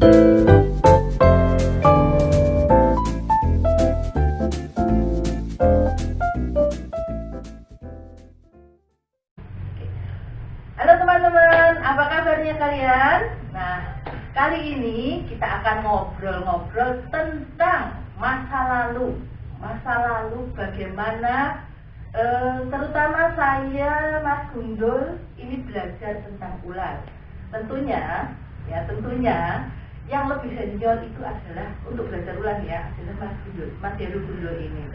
Halo teman-teman, apa kabarnya kalian? Nah, kali ini kita akan ngobrol-ngobrol tentang masa lalu. Masa lalu bagaimana, terutama saya, Mas Gundul, ini belajar tentang ular. Tentunya yang lebih senior itu adalah untuk belajar ular ya, adalah Mas Gundul, Mas Heru Gundul ini.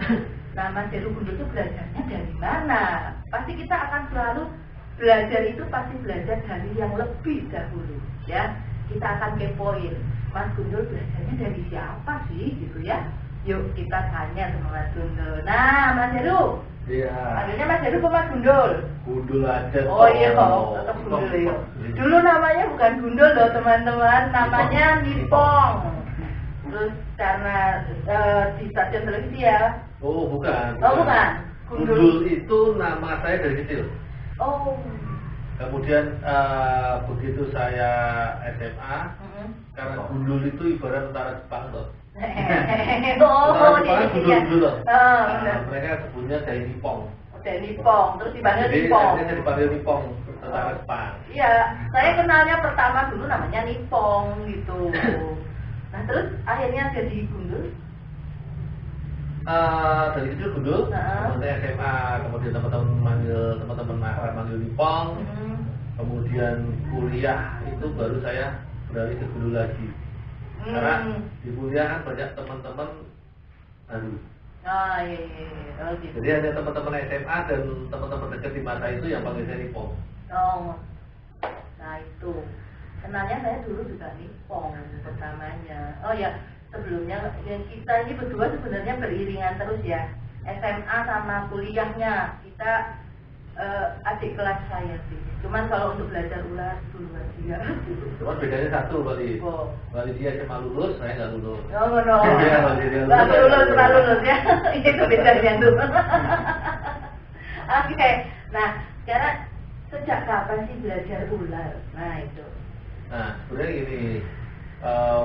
Nah, Mas Heru Gundul itu belajarnya dari mana? Pasti kita akan selalu belajar itu pasti belajar dari yang lebih dahulu ya. Kita akan kepoin Mas Gundul belajarnya dari siapa sih gitu ya. Yuk kita tanya sama Mas Gundul. Nah, Mas Heru, Iya. panggilnya Mas Heru ke Mas Gundul? Gundul aja. Oh iya, tetap Gundul ya. Dulu namanya bukan Gundul loh teman-teman, namanya Nipong. Terus karena di stasiun televisi ya. Oh bukan. Oh bukan. Gundul itu nama saya dari kecil. Oh. Kemudian begitu saya SMA, karena Gundul itu ibarat tentara Jepang loh. Oh, Tentara Jepang Gundul loh. benar. Mereka sebutnya dari Nipong. Dari Nipong, terus dipanggil Jadi Nipong. akhirnya saya dipanggil Nipong, tentara Jepang. Iya, saya kenalnya pertama dulu namanya Nipong gitu. Nah terus akhirnya jadi Gundul. Dari kecil Gundul, kemudian SMA, kemudian teman-teman manggil Nipong. Kemudian kuliah itu baru saya beralih ke Gundul lagi. Karena di kuliah kan banyak teman-teman baru. Oh iya. Oh, gitu. Jadi ada teman-teman SMA dan teman-teman dekat di masa itu yang panggil saya Nipong. Oh, nah itu kenalnya saya dulu juga Nipong pertamanya. Oh ya, sebelumnya ya kita ini berdua sebenarnya beriringan terus ya. SMA sama kuliahnya kita adik kelas saya sih. Cuman kalau untuk belajar ular duluan dia. Cuma bedanya satu kali. Oh. Kali dia SMA lulus, saya nggak lulus. Oh no. Iya, kali dia Nggak lulus ya. Itu bedanya tuh. Oke. Nah, sekarang sejak kapan sih belajar ular? Nah itu. Nah, sebenarnya gini,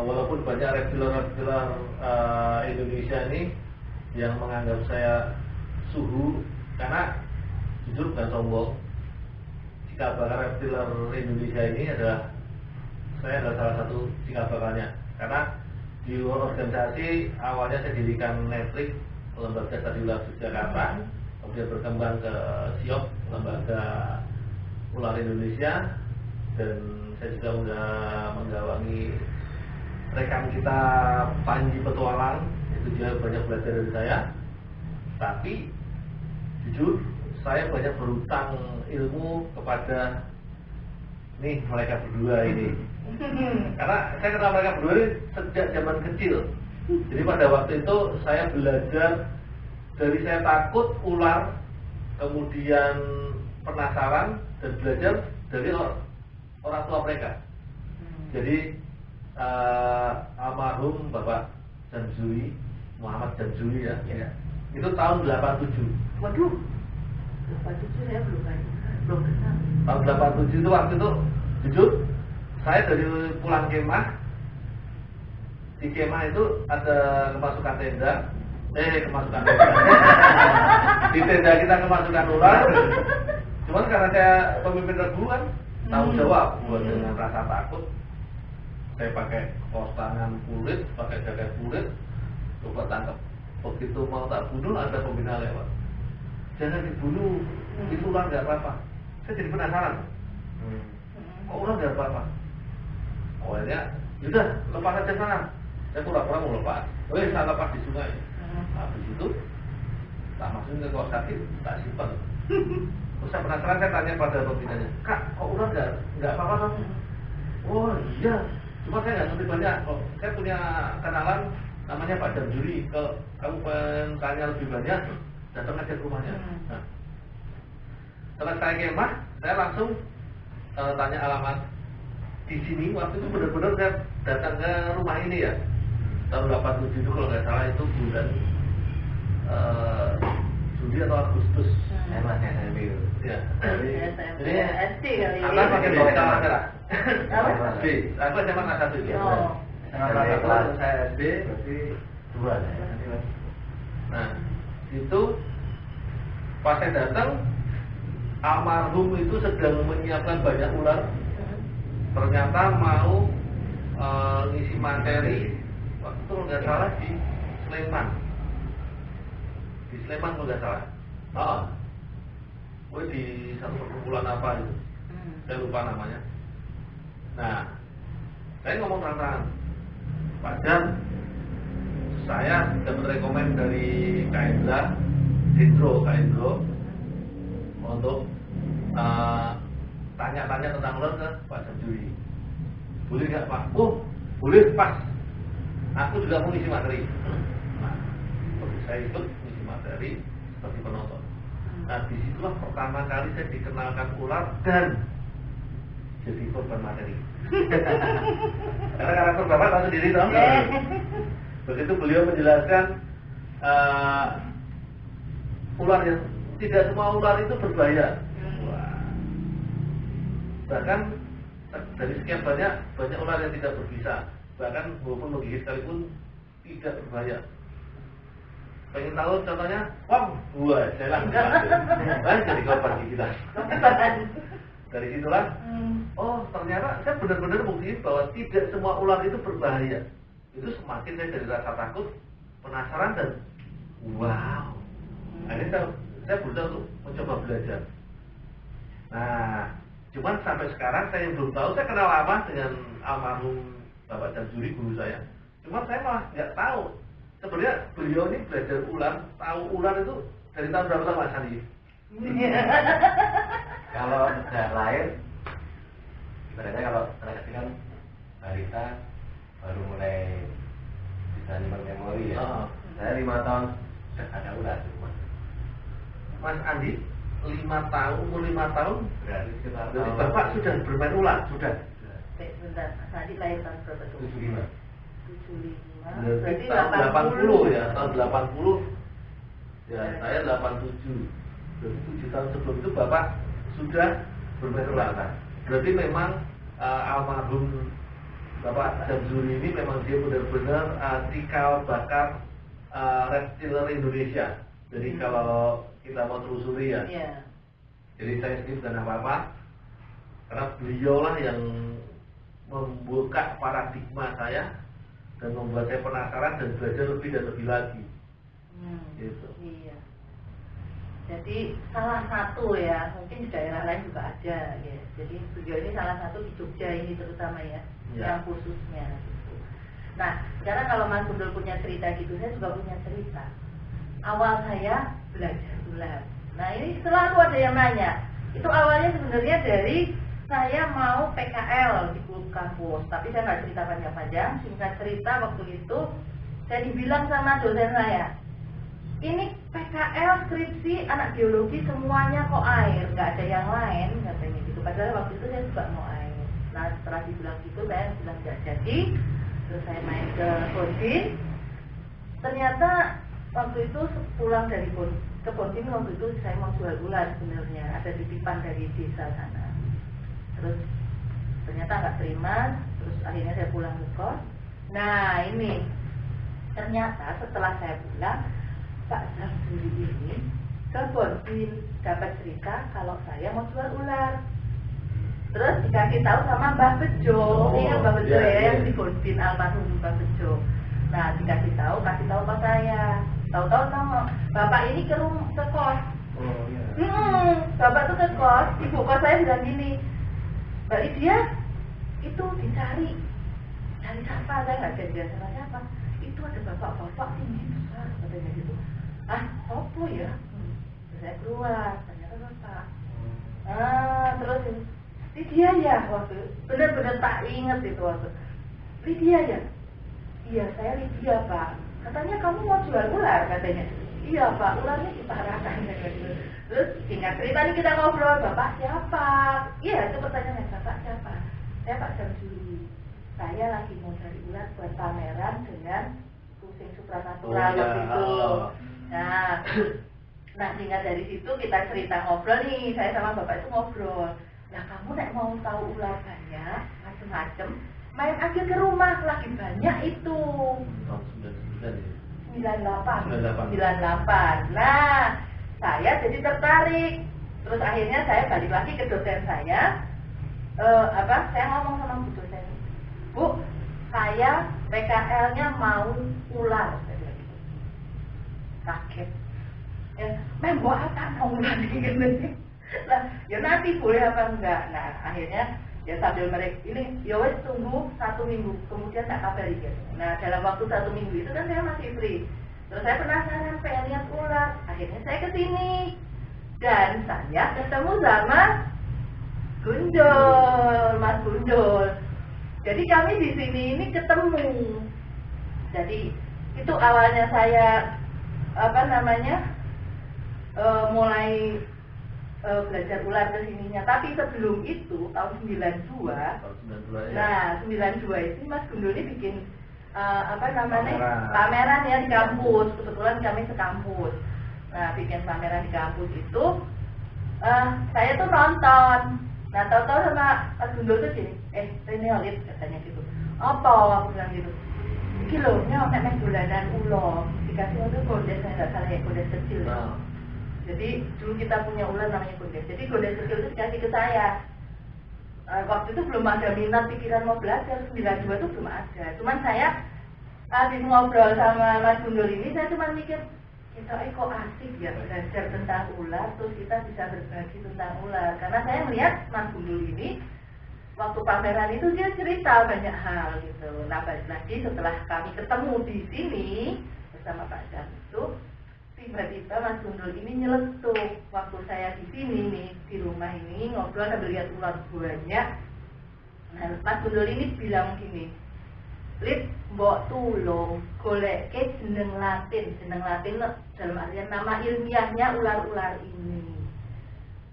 walaupun banyak reptiler Indonesia ini yang menganggap saya suhu, karena jujur bukan sombong, cikal bakal reptiler Indonesia ini adalah saya adalah salah satu cikal bakalnya. Karena di organisasi awalnya saya dirikan Netflix, Lembaga Studi Ular Yogyakarta, kemudian berkembang ke SIOP, Lembaga Ular Indonesia, dan saya juga menggawangi rekan kita Panji Petualang, itu dia banyak belajar dari saya. Tapi jujur saya banyak berutang ilmu kepada mereka berdua ini. Karena saya kenal mereka berdua ini sejak zaman kecil. Jadi pada waktu itu saya belajar dari saya takut ular, kemudian penasaran dan belajar dari orang tua mereka. Jadi almarhum Bapak Jamzuli, Muhammad Jamzuli ya. Itu tahun 87. Waduh. 87 saya belum kenal. Tahun 87 itu waktu itu jujur saya dari pulang kemah, di kemah itu ada kemasukan tenda. Di tenda kita kemasukan ular. Cuman karena saya pemimpin regu kan tanggung jawab buat dengan rasa takut. Saya pakai kaos tangan kulit, pakai jaket kulit, coba tangkap. Begitu mau tak bunuh ada pembina lewat. Jangan dibunuh, itu ular nggak apa-apa. Saya jadi penasaran. Kok ular nggak apa-apa? Awalnya, yaudah lepas aja sana. Saya pura-pura mau lepas. Saya lepas di sungai. Habis itu, tak masukin ke kaos kaki, tak simpan. Terus saya penasaran, saya tanya pada pembinanya, Kak, kok ular nggak apa-apa kamu? Oh iya, cuma saya nggak ngerti banyak. Saya punya kenalan namanya Pak Jamzuli. Kalau kamu pengen tanya lebih banyak, datang aja ke rumahnya. Nah, setelah saya kemah, saya langsung tanya alamat di sini. Waktu itu benar-benar saya datang ke rumah ini ya. Tahun 87 itu kalau nggak salah itu bulan Juli atau Agustus. Masnya SMP itu. Ya. SD kali Anda pakai ini. bau merah. Apa? SD. Aku SMA kelas 1 ya. Oh. kelas 1 dan saya SD berarti 2 ya. Nah itu pas saya datang almarhum itu sedang menyiapkan banyak ular, ternyata mau ngisi materi waktu itu nggak salah di Sleman kalau nggak salah. Di satu perkumpulan apa itu, saya lupa namanya. Nah, saya ngomong terang-terangan, Pak Jam, saya dapat rekomend dari Kak Indro untuk tanya-tanya tentang ular ke Pak Jamsuri. Boleh nggak Pak? Oh, boleh, pas. Aku juga mau ngisi materi. Nah, saya ikut ngisi materi seperti penonton. Nah, disitulah pertama kali saya dikenalkan ular dan jadi korban materi. Karena karakter Bapak tahu sendiri, tahu nggak? Begitu beliau menjelaskan ular yang tidak semua ular itu berbahaya. Wah. Bahkan dari sekian banyak ular yang tidak berbisa, bahkan walaupun menggigit sekalipun tidak berbahaya. Pengen tahu contohnya? Buah, saya langsung jadi korban gigitan. Dari situlah, oh ternyata saya benar-benar buktiin bahwa tidak semua ular itu berbahaya. Itu semakin saya dari rasa takut, penasaran dan wow. Akhirnya saya berusaha untuk mencoba belajar. Nah, cuman sampai sekarang saya belum tahu. Saya kenal lama dengan almarhum Bapak Jamsuri, guru saya. Cuman saya malah nggak tahu. Sebenarnya beliau ini belajar ular, tahu ular itu dari tahun berapa Mas Andi? Kalau sejak lahir, ibaratnya kalau anak kecil kan balita baru mulai bisa nyimpan memori ya. Saya 5 tahun sudah ada ular di rumah. Mas Andi 5 tahun, umur 5 tahun Berarti sekitar jadi Bapak sudah bermain ular, sudah? Bentar, Mas Adi lahir tahun berapa tuh? 75. 75. Berarti tahun 80 ya, tahun 80. Ya, saya 87. Berarti 7 tahun sebelum itu Bapak sudah bermain ular. Berarti memang almarhum Bapak Jamsuri ini memang dia benar-benar cikal bakal reptiler Indonesia. Jadi kalau kita mau telusuri ya, jadi saya sendiri bukan apa-apa, karena beliaulah yang membuka paradigma saya dan membuat saya penasaran dan belajar lebih dan lebih lagi. Gitu. Iya. Jadi salah satu ya, mungkin di daerah lain juga ada ya. Jadi beliau ini salah satu di Jogja ini terutama ya, yang khususnya gitu. Nah, sekarang kalau Mas Gundul punya cerita gitu, saya juga punya cerita. Awal saya belajar ular. Nah, ini selalu ada yang nanya. Itu awalnya sebenarnya dari saya mau PKL di kampus, tapi saya nggak cerita panjang-panjang. Singkat cerita, waktu itu saya dibilang sama dosen saya, ini PKL skripsi anak biologi semuanya kok air, nggak ada yang lain katanya gitu. Padahal waktu itu saya juga mau air. Nah, setelah dibilang gitu, saya bilang nggak jadi. Terus saya main ke Bondin. Ternyata waktu itu pulang dari ke Bondin, waktu itu saya mau jual ular sebenarnya, ada titipan dari desa sana. Terus ternyata nggak terima, terus akhirnya saya pulang ke kos. Nah ini ternyata setelah saya pulang, Pak Jamsuri ini ke Bondin dapat cerita kalau saya mau jual ular. Terus dikasih tahu sama Mbah Bejo, ini Mbah Bejo ya yang di Bondin, almarhum Mbah Bejo. Nah dikasih tahu Pak saya. Tahu-tahu sama bapak ini ke kos. Bapak tuh ke kos, ibu kos saya bilang gini, Mbak Lydia itu dicari siapa, saya nggak janjian sama siapa. Itu ada bapak-bapak tinggi besar katanya gitu. Apa ya? Terus saya keluar, ternyata bapak. Terus Lydia ya, waktu benar-benar tak inget itu waktu. Lydia ya? Iya, saya Lydia Pak. Katanya kamu mau jual ular katanya. Iya Pak, ularnya diparahkan. Terus singkat cerita nih kita ngobrol, Bapak siapa? Iya, itu pertanyaannya, Bapak siapa? Saya Pak Jamsuri. Saya lagi mau cari ular buat pameran dengan kucing supranatural waktu itu. Nah singkat dari situ kita cerita ngobrol nih, saya sama Bapak itu ngobrol. Nah kamu nek mau tahu ular banyak, macem-macem, main aja ke rumah, lagi banyak itu. Tahun 99 ya. 98. Nah, saya jadi tertarik. Terus akhirnya saya balik lagi ke dosen saya. Saya ngomong sama bu dosen, Bu, saya PKL-nya mau ular. Kaget. Ya, buat apa mau ular gini? Lah, ya nanti boleh apa enggak? Nah, akhirnya ya sambil mereka ini, ya wes tunggu 1 minggu, kemudian tak kabari gitu. Nah, dalam waktu 1 minggu itu kan saya masih free. Terus saya penasaran pengen lihat ular. Akhirnya saya kesini dan saya ketemu sama Gundul, Mas Gundul. Jadi kami di sini ini ketemu. Jadi itu awalnya saya mulai belajar ular ke sininya. Tapi sebelum itu tahun 92. Ya. Nah, 92 itu Mas Gundul ini bikin pameran ya di kampus. Kebetulan kami sekampus. Nah, bikin pameran di kampus itu saya tuh nonton. Nah, tahu-tahu sama Mas Gundul tuh gini, ini lihat katanya gitu. Apa aku bilang gitu? Iki lho, nek mek dolanan ulo. Dikasih untuk kondes, saya nggak salah ya, kondes kecil. Nah. Jadi dulu kita punya ular namanya kondes. Jadi kondes kecil itu dikasih ke saya. Waktu itu belum ada minat pikiran mau belajar, 92 itu belum ada. Cuman saya habis ngobrol sama Mas Gundul ini, saya cuma mikir, kita kok asik ya belajar tentang ular, terus kita bisa berbagi tentang ular. Karena saya melihat Mas Gundul ini waktu pameran itu dia cerita banyak hal gitu. Nah, balik lagi setelah kami ketemu di sini bersama Pak Jam itu, tiba-tiba Mas Gundul ini nyeletuk waktu saya di sini nih di rumah ini ngobrol sambil lihat ular banyak. Nah, Mas Gundul ini bilang gini, Lip, mbok tulung goleke jeneng Latin dalam artian nama ilmiahnya ular-ular ini.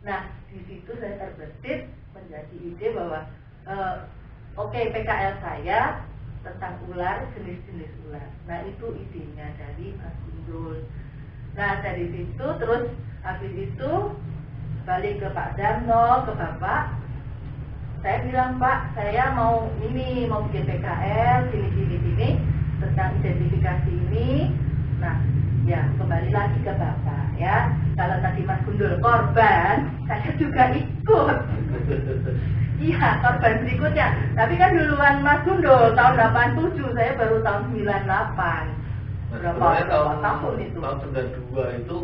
Nah, di situ saya terbesit menjadi ide bahwa PKL saya tentang ular, jenis-jenis ular. Nah, itu idenya dari Mas Gundul. Nah, dari situ terus habis itu balik ke Pak Darno, ke Bapak. Saya bilang, Pak, saya mau bikin PKL, gini tentang identifikasi ini. Nah, ya kembali lagi ke Bapak ya. Kalau tadi Mas Gundul korban, saya juga ikut. Iya, korban berikutnya. Tapi kan duluan Mas Gundul tahun 87, saya baru tahun 98. Berapa tahun itu? Tahun 92 itu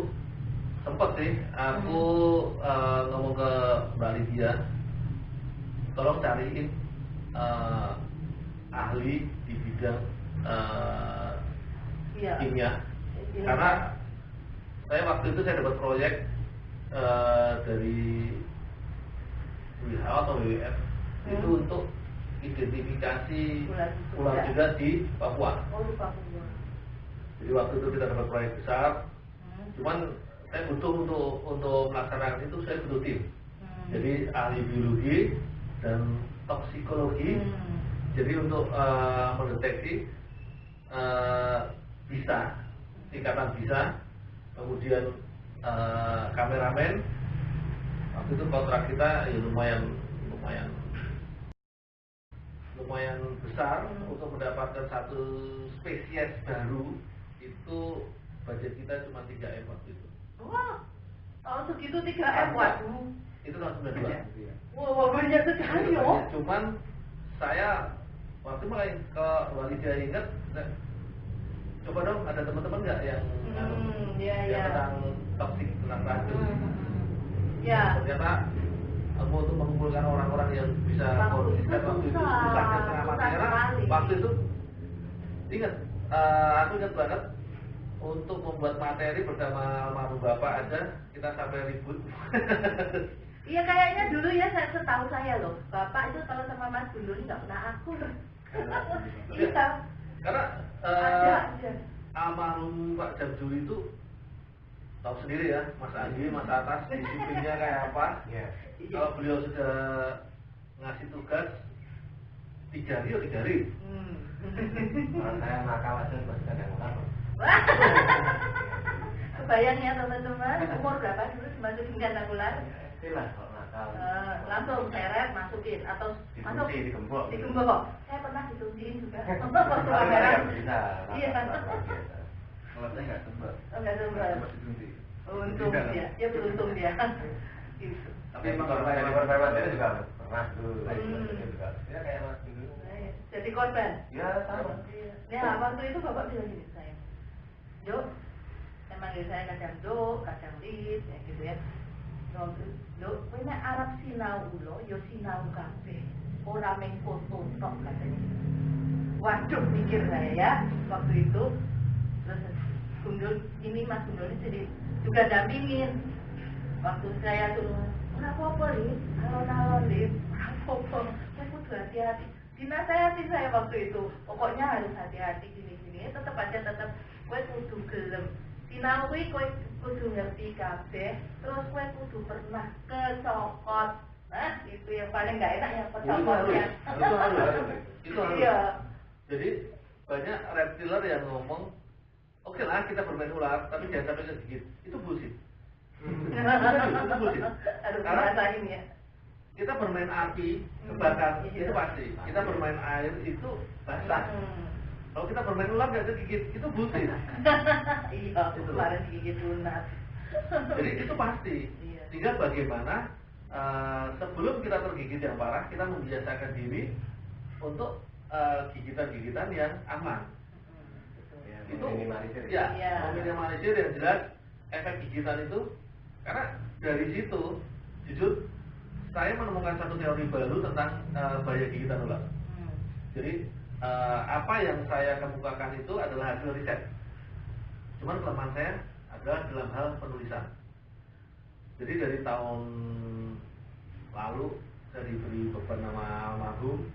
sempat sih aku ngomong ke Mbak Lydia, tolong cariin ahli di bidang kimia. Karena saya waktu itu saya dapat proyek dari WHO atau WWF itu untuk identifikasi ular juga di Papua. Oh, di Papua. Jadi waktu itu kita dapat proyek besar. Cuman saya butuh untuk melaksanakan itu, saya butuh tim. Jadi ahli biologi dan toksikologi. Jadi untuk mendeteksi bisa, tingkatan bisa, kemudian kameramen. Waktu itu kontrak kita ya lumayan besar untuk mendapatkan satu spesies baru. Itu budget kita cuma 3M waktu itu. Wah, tahun segitu 3M, waduh. Itu tahun 92. Wah, banyak sekali loh. Cuman saya waktu mulai ke Lydia ingat, coba dong ada teman-teman nggak yang tentang toksik, tentang racun. Ya. Ternyata aku untuk mengumpulkan orang-orang yang bisa konsisten waktu itu susahnya setengah mati. Karena waktu itu ingat, aku ingat banget untuk membuat materi bersama almarhum Bapak aja kita sampai ribut. Iya, kayaknya dulu ya, setahu saya loh, Bapak itu kalau sama Mas Gundul nggak pernah akur. Iya. Karena ada. Almarhum Pak Jamjuli itu tahu sendiri ya, Mas Andi, Mas Atas, disiplinnya kayak apa. Kalau beliau sudah ngasih tugas 3 hari ya 3 hari. Kalau saya nakal aja masih kadang nakal. Kebayang ya teman-teman, umur berapa dulu dimasukkan anak ular? Istilah kalau nakal tahu. Langsung seret masukin atau masuk Digembok. Saya pernah disuntikin juga. Tapi saya nggak bisa. Iya. Kalau saya nggak sempat. Nggak sempat. Disuntik. Untung dia beruntung dia. Gitu. Tapi korban materi juga pernah dulu. Juga. Ya kayak mas dulu. Jadi korban. Ya sama. Ya waktu itu bapak bilang gini saya, Jo, saya manggil saya kadang Jo, kadang Lis, ya gitu ya. Lo, kena Arab sinau ulo, yo sinau kabeh. Ora meng foto tok katanya. Waduh, mikir saya ya waktu itu. Terus Gundul ini Mas Gundul ini jadi juga dampingin. Waktu saya suruh, ora apa-apa Lis, alon-alon Lis, ora apa-apa. Saya kudu hati-hati. Dinasehati saya waktu itu, pokoknya harus hati-hati gini-gini. Tetap kowe kudu gelem. Sinau kuwi kowe kudu ngerti kabeh, terus kowe kudu pernah kecokot. Nah, itu yang paling nggak enak yang kecokotnya. Itu harus. Iya. Jadi banyak reptiler yang ngomong, oke lah kita bermain ular, tapi jangan sampai kegigit. Itu bullshit. Itu bullshit. Harus Karena ngerasain ya. kita bermain api, kebakar, itu pasti. Kita bermain air, itu basah. Kalau kita bermain ular nggak kegigit, itu bullshit. Iya, kemarin digigit lunak. Jadi itu pasti. Iya. Tinggal bagaimana sebelum kita tergigit yang parah, kita membiasakan diri untuk gigitan-gigitan yang aman. Itu minimalisir. Ya, Iya. meminimalisir yang jelas efek gigitan itu. Karena dari situ, jujur, saya menemukan satu teori baru tentang bahaya gigitan ular. Jadi apa yang saya kemukakan itu adalah hasil riset. Cuman kelemahan saya adalah dalam hal penulisan. Jadi dari tahun lalu saya diberi beban nama almarhum,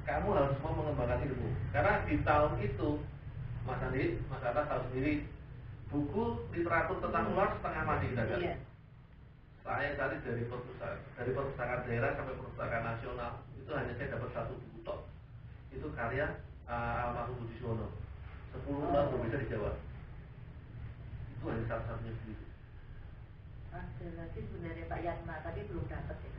kamu harus semua mengembangkan ilmu. Karena di tahun itu, Mas Andi, Mas Atas tahu sendiri, buku literatur tentang ular setengah mati kita cari. Iya. Saya cari dari perpustakaan daerah sampai perpustakaan nasional, itu hanya saya dapat satu buku tok. Itu karya almarhum Budi Suwono, 10 ular berbeda di Jawa. Itu hanya satu-satunya begitu. Ada lagi sebenarnya Pak Yatna, tapi belum dapat ya.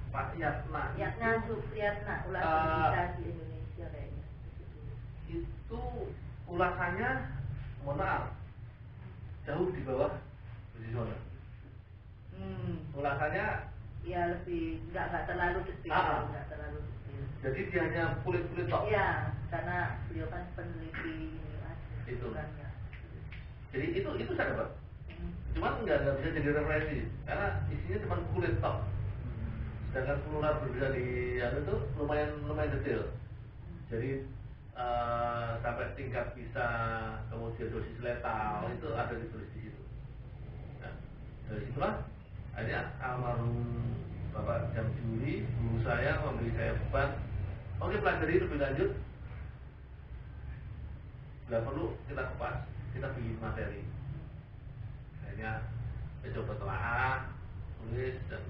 Pak Yatna. Yatna Supriyatna, ular berbeda di Indonesia kayaknya. Itu ulasannya, mohon maaf, jauh di bawah Budi Suwono. Ulasannya Ya lebih nggak terlalu detail, nggak terlalu detail. jadi dia hanya kulit-kulit tok. Iya, karena beliau kan peneliti ini aja. Itu. Kan, ya. Jadi itu saya dapat. Cuman nggak bisa jadi referensi karena isinya cuma kulit tok. Sedangkan ular berbeda di itu lumayan detail. Jadi sampai tingkat bisa, kemudian dosis letal itu ada ditulis di situ. Nah, dari situlah akhirnya almarhum Bapak Jamsuri, guru saya, memberi saya beban. Oke, pelajari lebih lanjut. Bila perlu kita kupas, kita bikin materi. Akhirnya saya coba telaah, tulis dan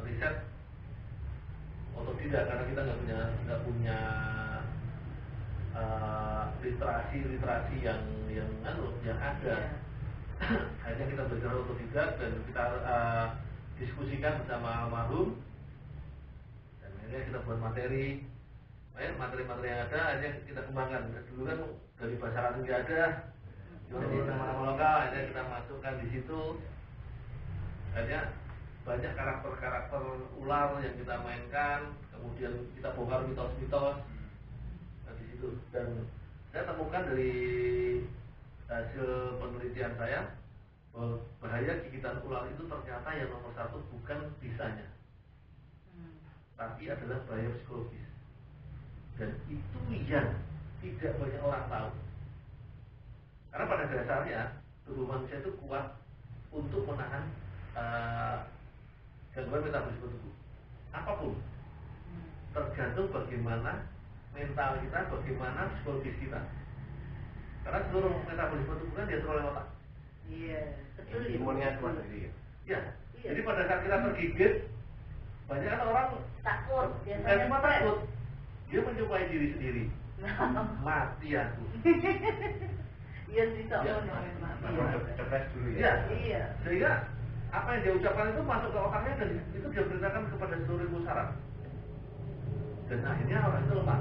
riset otodidak karena kita nggak punya literasi yang ada. Akhirnya kita belajar otodidak dan kita diskusikan bersama almarhum dan akhirnya kita buat materi. Materi-materi yang ada akhirnya kita kembangkan. Dulu kan dari bahasa Latin nggak ada, cuma nama-nama lokal, akhirnya kita masukkan di situ. Akhirnya banyak karakter-karakter ular yang kita mainkan, kemudian kita bongkar mitos-mitos di situ. Dan saya temukan dari hasil penelitian saya bahwa bahaya gigitan ular itu ternyata yang nomor satu bukan bisanya, tapi adalah bahaya psikologis. Dan itu yang tidak banyak orang tahu. Karena pada dasarnya tubuh manusia itu kuat untuk menahan gangguan metabolisme tubuh apapun, tergantung bagaimana mental kita, bagaimana psikologis kita. Karena seluruh metabolisme tubuh kan diatur oleh otak. Iya, betul. Imunnya cuma sendiri. Ya, jadi pada saat kita tergigit, banyak kan orang takut, bukan cuma takut, dia mencobai diri sendiri. Mati aku. Iya sih, Ya, memang. Langsung depres dulu ya. Iya. Iya. Sehingga apa yang dia ucapkan itu masuk ke otaknya dan itu dia beritakan kepada seluruh ilmu saraf. Dan akhirnya orang itu lemah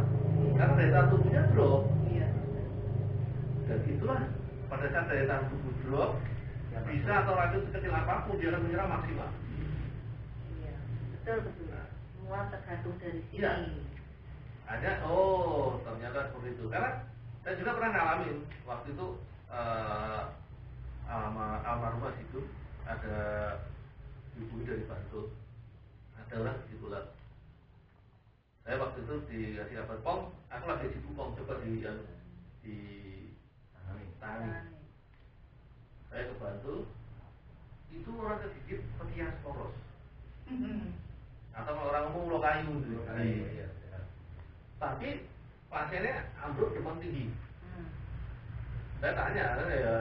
karena daya tahan tubuhnya drop. Iya. Dan itulah pada saat daya tahan tubuh drop, bisa atau racun sekecil apapun dia akan menyerang maksimal. Iya, betul. Semua tergantung dari sini. Iya. Hanya, ternyata seperti itu. Karena saya juga pernah ngalamin waktu itu almarhumah situ ada ibu dari Bantul, ada orang di Bulat. Saya waktu itu dikasih kabar, Pong, aku lagi sibuk Pong, coba di tani. Saya ke Bantul, itu orang kegigit petias poros. Atau kalau orang ngomong ulo kayu gitu. Iya. Tapi pasiennya ambruk demam tinggi. Saya tanya, ya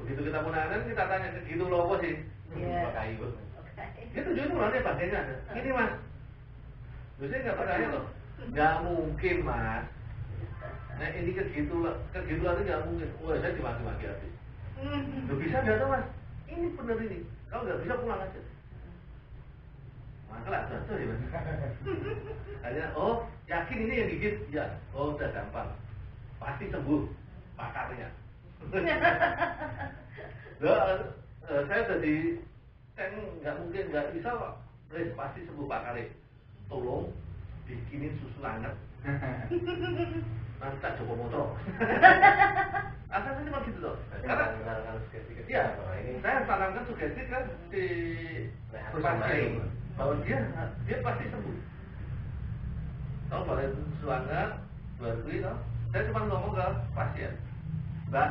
begitu kita penanganan kita tanya gitu loh apa sih? Iya. Kayu. Dia tunjukin ulangnya bagiannya ada. Ini mas, biasanya nggak percaya loh. Nggak mungkin mas. Nah ini kegitulan itu nggak mungkin. Wah saya dimaki-maki habis. Lo bisa nggak tuh mas? Ini bener ini. Kalau nggak bisa pulang aja. Maka lah betul ya mas. Hanya yakin ini yang gigit? Ya. Oh udah gampang. Pasti sembuh pakarnya. Saya udah saya nggak mungkin nggak bisa Pak. Pasti sembuh Pak Kare. Tolong bikinin susu hangat. Nanti tak coba motor. Asalnya cuma gitu loh. Karena ya, saya tanamkan sugesti kan di pasien bahwa dia pasti sembuh. Kalau boleh susu hangat, barui toh. Saya cuma ngomong ke pasien, Mbak,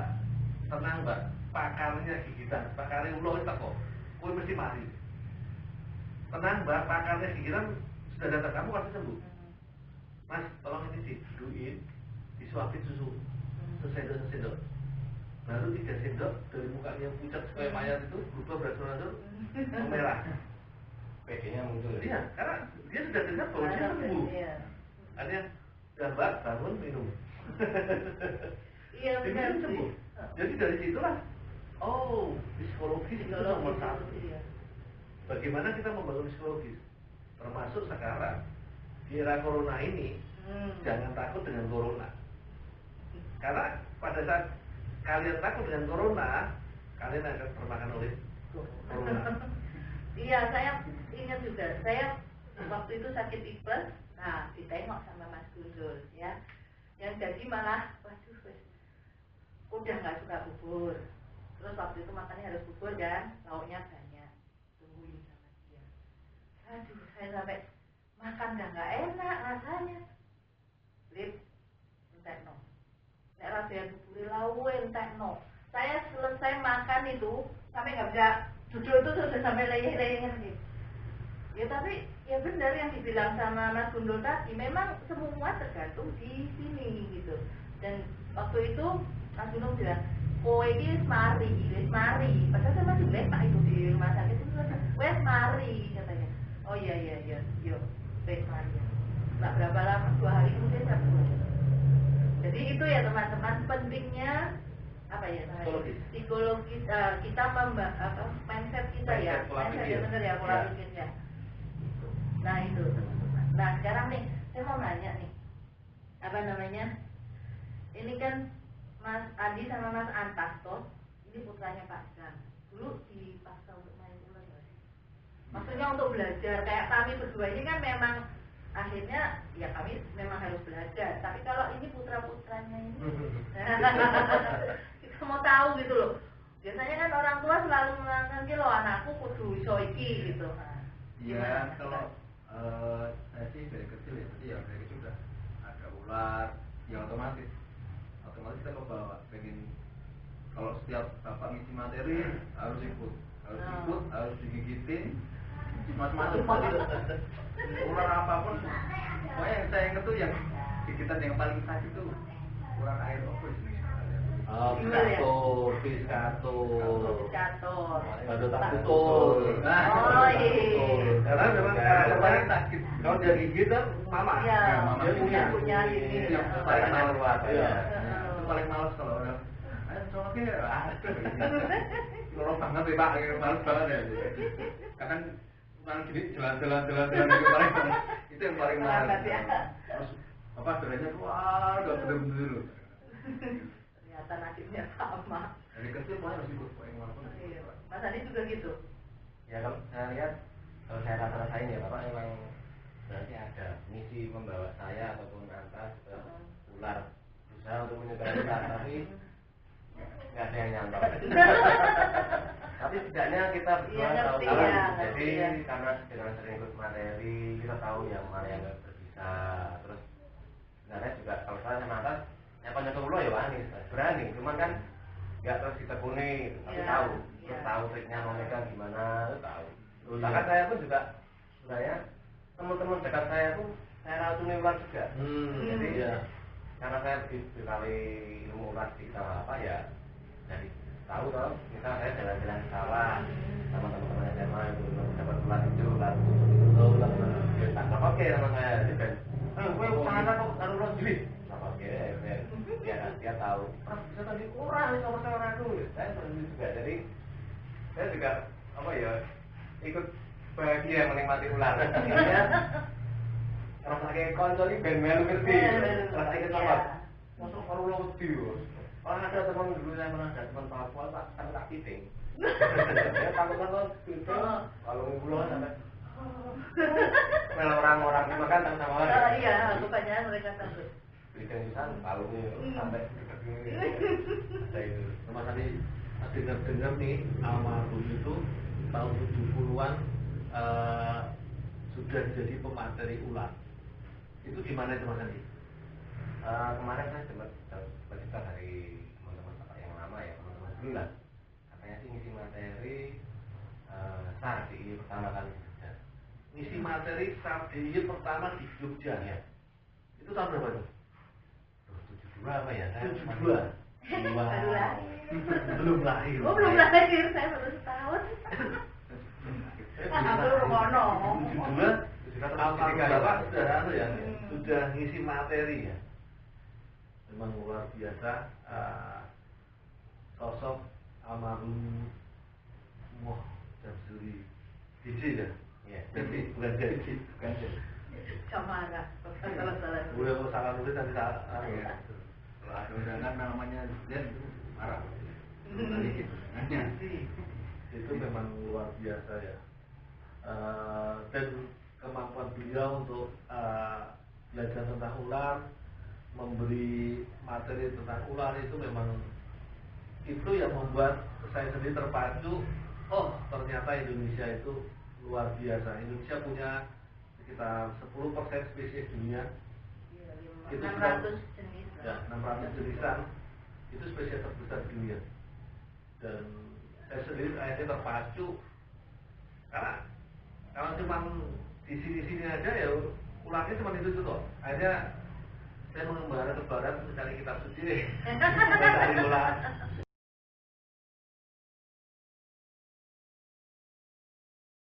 tenang Mbak, pakarnya gigitan, pakarnya ulo itu kok, kue mesti mari. Tenang Mbak, pakarnya gigitan sudah datang, kamu pasti sembuh. Mas, tolong ini diduin, disuapin susu, sesendok. Baru 3 sendok dari mukanya yang pucat supaya mayat itu berubah berangsur-angsur merah. PD-nya muncul. Iya, karena dia sudah dengar bahwa dia sembuh. Artinya, ya Mbak, bangun minum. Iya benar sembuh. Jadi dari situlah, psikologis itu nomor 1. Iya. Bagaimana kita membangun psikologis? Termasuk sekarang di era corona ini, jangan takut dengan corona. Karena pada saat kalian takut dengan corona, kalian akan termakan oleh corona. Iya, saya ingat juga. Saya waktu itu sakit tipes, nah ditengok sama Mas Gundul ya. Yang jadi malah, waduh, udah nggak suka bubur. Terus waktu itu makannya harus bubur kan, lauknya banyak. Tungguin sama dia. Aduh, saya sampai makan nggak enak rasanya. Lip, entekno. Nek rasanya bubur lawe entekno. Saya selesai makan itu sampai nggak bisa duduk itu sudah sampai leyeh-leyeh gitu. Ya tapi ya benar yang dibilang sama Mas Gundul tadi, memang semua tergantung di sini gitu. Dan waktu itu Mas Gundul bilang, kowe iki wis mari. Padahal saya masih letak itu di rumah sakit itu, wis mari katanya. Oh iya, yuk, wis mari. Nggak berapa lama, 2 hari kemudian saya pulang. Jadi itu ya teman-teman, pentingnya apa ya namanya? Psikologis kita mindset kita ya, mindset ya benar ya, pola pikirnya. Nah itu teman-teman. Nah sekarang nih saya mau nanya nih, apa namanya? Ini kan Mas Adi sama Mas Antas toh, ini putranya Pak Sam. Dulu dipaksa untuk main ular nggak sih? Maksudnya untuk belajar. Kayak kami berdua ini kan memang akhirnya ya kami memang harus belajar. Tapi kalau ini putra-putranya ini, kita mau tahu gitu loh. Biasanya kan orang tua selalu mengatakan loh anakku kudu iso iki gitu. Iya, kalau saya sih dari kecil ya, berarti ya dari kecil udah ada ular, ya otomatis kita kebawa, pengen kalau setiap bapak ngisi materi harus ikut, harus digigitin, macam-macam. Ular apapun, pokoknya yang saya ingat tuh yang gigitan yang paling sakit tuh ular air apa sih? Piskator. Baru tak Oh putus. iya. Karena memang kalau paling sakit, kalau dia gigit kan mama. Iya, dia punya ini. Yang paling males. Iya. Itu paling males kalau orang. Ayo coloknya, lorong banget ya Pak, males banget ya. Kadang gini jalan itu paling itu yang paling males. Ya. Terus apa derajatnya keluar gak bener-bener. Ternyata nasibnya sama. Dari kecil mulai harus ikut yang mana pun. Iya. Mas Adi juga gitu. Ya kalau saya lihat, kalau saya rasa-rasain ya Bapak memang berarti ada misi membawa saya ataupun Anta ke ular, berusaha untuk menyebar ular, tapi nggak ada yang nyantol. Tapi setidaknya kita berdua tahu ya, jadi ya. karena dengan sering ikut materi kita tahu yang mana yang nggak bisa. Terus sebenarnya juga kalau saya sama Anta nyapa ular ya wani, berani, cuman kan nggak terus ditekuni, tapi tahu, terus tahu triknya memegang gimana, tahu. Bahkan saya pun juga sebenarnya teman-teman dekat saya tuh saya racuni ular juga. Jadi karena saya dikali ilmu ular sama apa ya, jadi tahu toh. Misal saya jalan-jalan ke sawah sama teman-teman SMA itu dapat ular hijau, ular ular ya tak oke sama saya. Jadi kan, gue usahakan kok taruh ular jilid. Oke, dia tahu. Bisa tadi kurang sama saya ragu. Saya berani juga. Jadi saya juga apa ya ikut bahagia menikmati ular. Rasa kayak konco ini ben-ben ngerti. Rasa kayak sama. Masuk kalau lo wedi. Orang ada teman dulu saya pernah ada teman Papua tak sampai tak piting. Saya takut piting. Kalau ngumpul sampai orang-orang ini makan sama orang. Iya, kebanyakan mereka takut. Piting susah, kalungnya sampai dekat gini. Ada itu. Sama tadi dengar nih almarhum itu tahun 70-an sudah jadi pemateri ular. Itu gimana itu Mas Andi? Kemarin saya dapat cerita dari teman-teman Bapak yang lama ya, teman-teman dulu lah. Katanya sih ngisi materi SAR DIY pertama kali di Jogja. Ngisi materi SAR DIY pertama di Jogja ya. Itu tahun berapa tuh? 72 apa ya? 72. Baru lahir. Belum lahir. Oh, belum lahir, saya baru setahun. Aku ngono. 72 almarhum Bapak sudah ya, sudah ngisi materi ya. Memang luar biasa sosok almarhum Moh Jamsuri DJ ya? Iya, DJ bukan DJ, bukan DJ. Camara, salah-salah. Udah kalau salah nulis nanti salah. Kalau ada undangan namanya Z itu marah. Itu memang luar biasa ya. Dan kemampuan beliau untuk belajar tentang ular, memberi materi tentang ular itu memang itu yang membuat saya sendiri terpacu. Oh, ternyata Indonesia itu luar biasa. Indonesia punya sekitar 10% spesies dunia. Itu 600 jenis. Ya, 600 jenisan. Itu spesies terbesar di dunia. Dan saya sendiri akhirnya terpacu karena kalau cuma di sini-sini aja ya ularnya cuma itu toh. Akhirnya saya mengembara ke barat mencari kitab suci, mencari ular.